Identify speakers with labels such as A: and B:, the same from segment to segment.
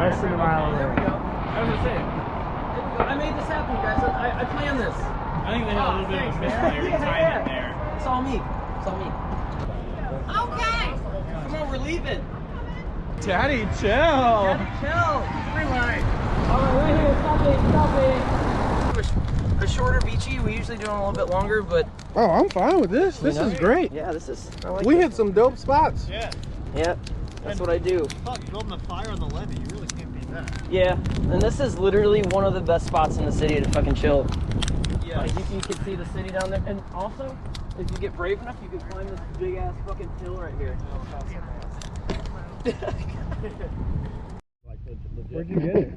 A: less than a mile
B: There
A: away.
B: we go.
C: I was gonna say.
B: I made this happen, guys. I planned this.
C: I think they had a little bit of a misfire timing there.
B: It's all me. It's all me. Okay. Come on, we're leaving.
C: Daddy, chill.
B: Daddy, chill.
C: Rewind.
B: All right, we're here. Stop it. A shorter beachy. We usually do them a little bit longer, but
A: Oh, I'm fine with this. This is great.
B: yeah, this is. I like
A: We
B: this.
A: hit some dope spots.
D: Yeah.
B: Yeah, that's what I do.
D: Fuck, building a fire on the levee, you really can't beat that.
B: Yeah, and this is literally one of the best spots in the city to fucking chill.
D: Yeah.
B: Like you can see the city down there, and also, if you get brave enough, you can climb this big ass fucking hill right here.
A: Where'd you get it?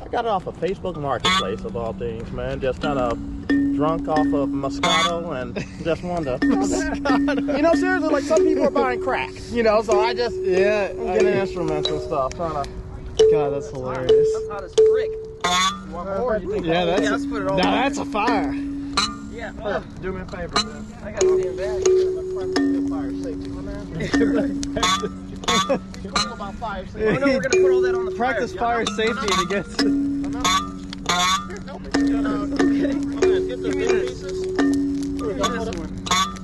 E: I got it off of Facebook Marketplace of all things, man. Just kind of drunk off of Moscato and just wanted to, you know, seriously, like some people are buying crack, you know, so I just getting instruments and stuff, trying to.
A: God, that's hilarious.
B: That's hot as frick.
E: You want more? You think
A: Yeah, that's
B: let's put it all
A: now
B: in.
A: that's a fire.
B: Yeah,
E: do me a favor, man.
B: I gotta stand back.
E: Fire safety, my man. You're cool about fire safety.
B: Oh no, we're gonna put all that on the
A: Practice fire safety and it gets.
E: Here, help me. Get the big pieces. Here we go. Hold up.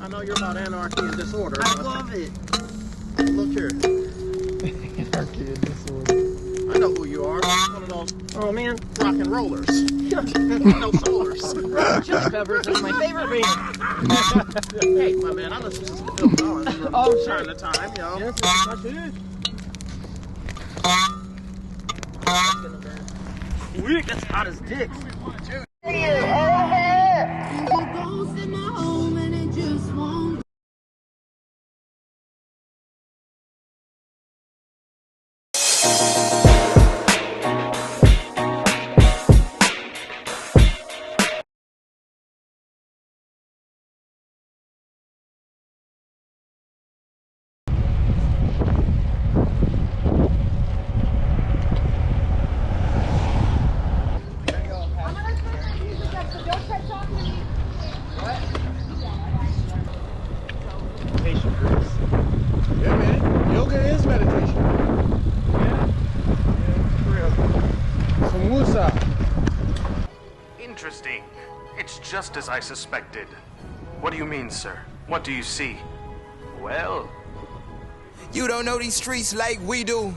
E: I know you're about anarchy and disorder.
B: I
E: but
B: love it.
E: look here. I know who you are. One of those
B: Oh man,
E: rock and rollers. No solars.
B: Chili Peppers is my favorite band.
E: Hey, my man, I listen to Phil Collins from
B: Oh,
E: time to time, you know.
B: Yes, I should. Weak, that's hot as dicks.
A: Yeah, man. Yoga is meditation. Some woosah.
F: Interesting. It's just as I suspected. What do you mean, sir? What do you see? Well,
G: You don't know these streets like we do.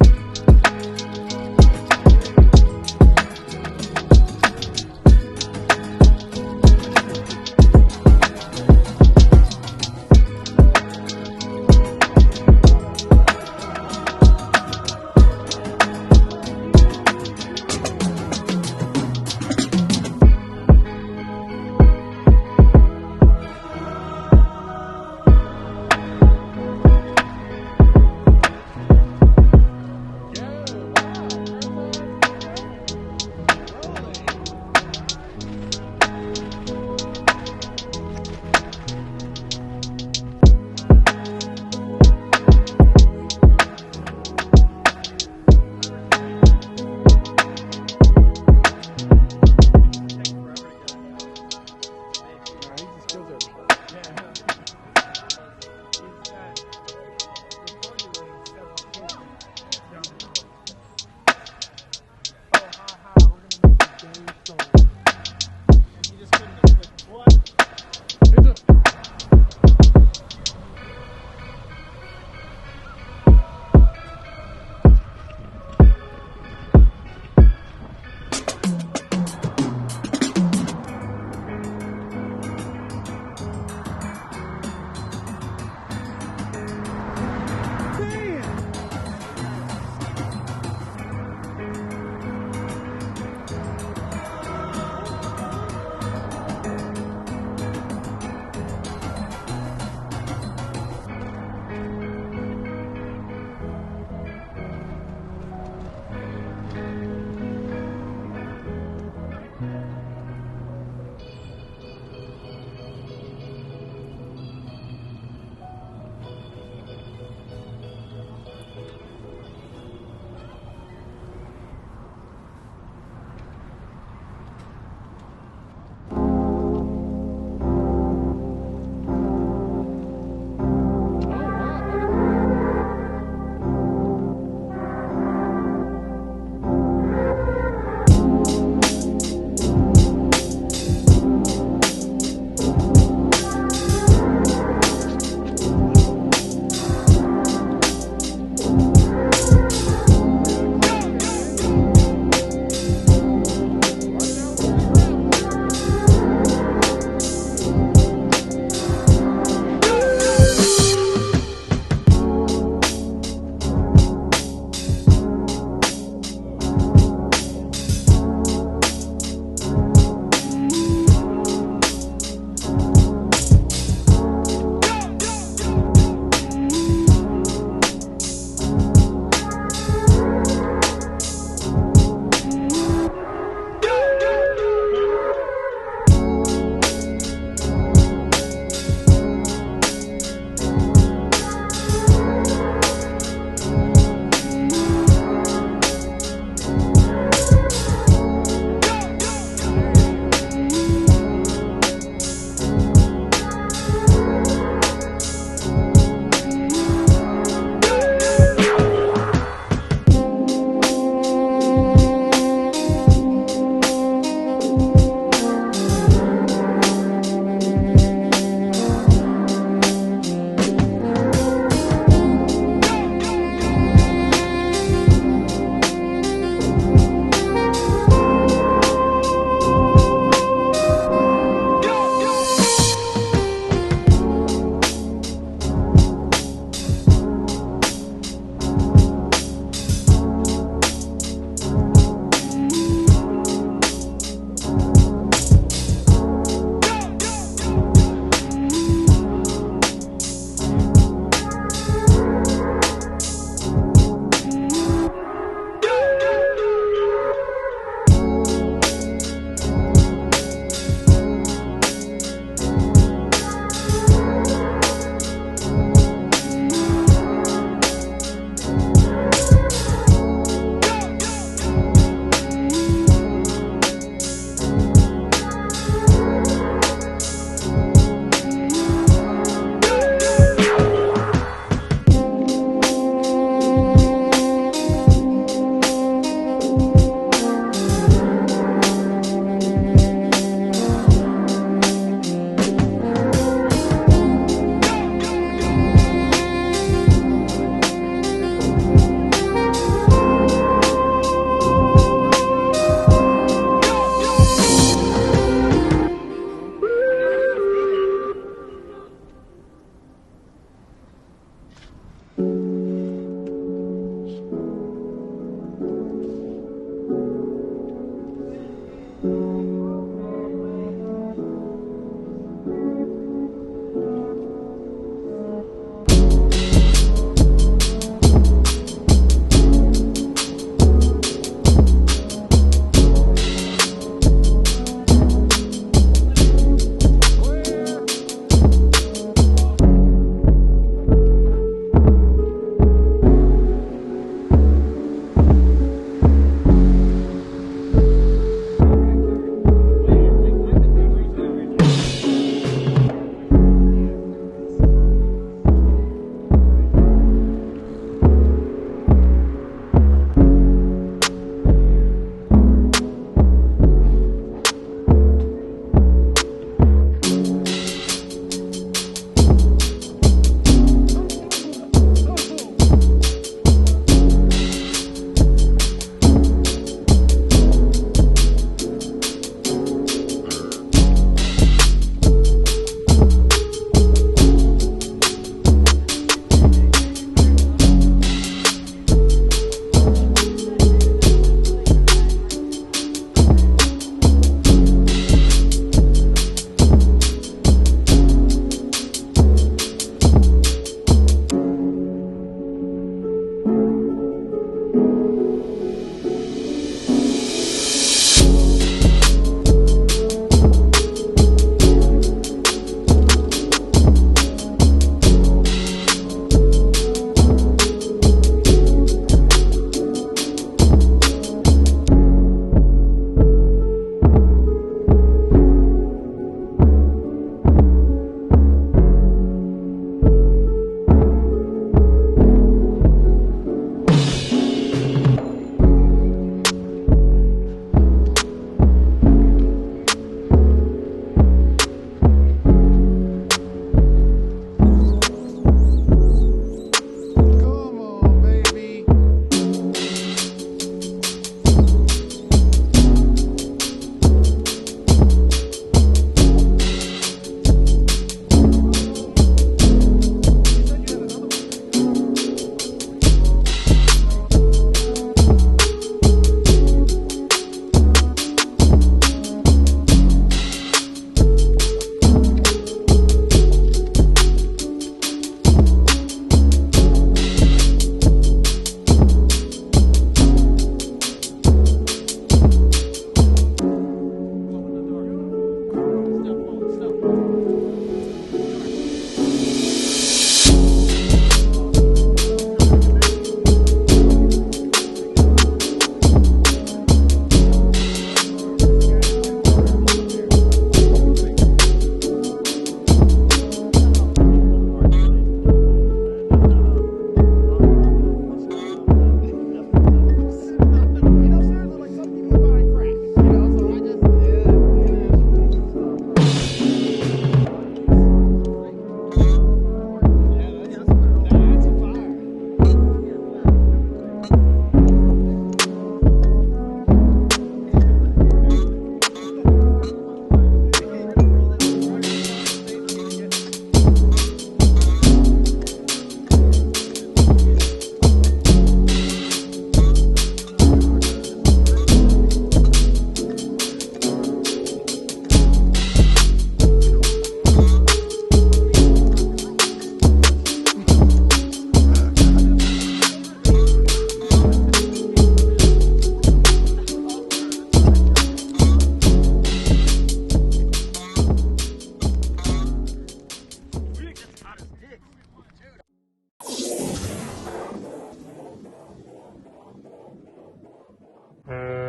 A: Bye.